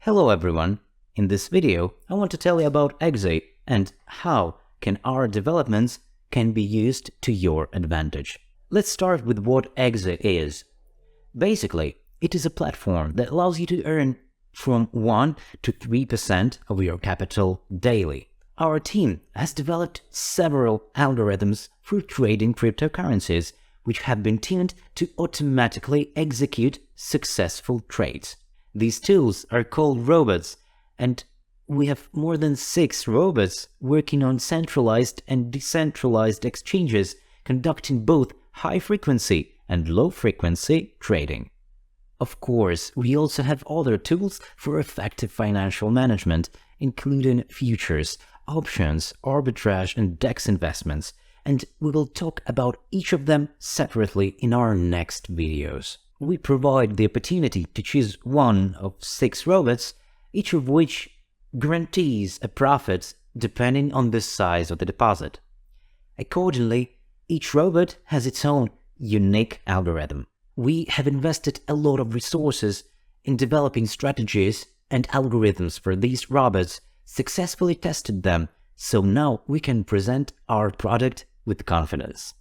Hello everyone, in this video I want to tell you about eXZY and how can our developments can be used to your advantage. Let's start with what eXZY is. Basically, it is a platform that allows you to earn from 1 to 3% of your capital daily. Our team has developed several algorithms for trading cryptocurrencies which have been tuned to automatically execute successful trades. These tools are called robots, and we have more than 6 robots working on centralized and decentralized exchanges, conducting both high-frequency and low-frequency trading. Of course, we also have other tools for effective financial management, including futures, options, arbitrage, and DEX investments, and we will talk about each of them separately in our next videos. We provide the opportunity to choose one of 6 robots, each of which guarantees a profit depending on the size of the deposit. Accordingly, each robot has its own unique algorithm. We have invested a lot of resources in developing strategies and algorithms for these robots, successfully tested them, so now we can present our product with confidence.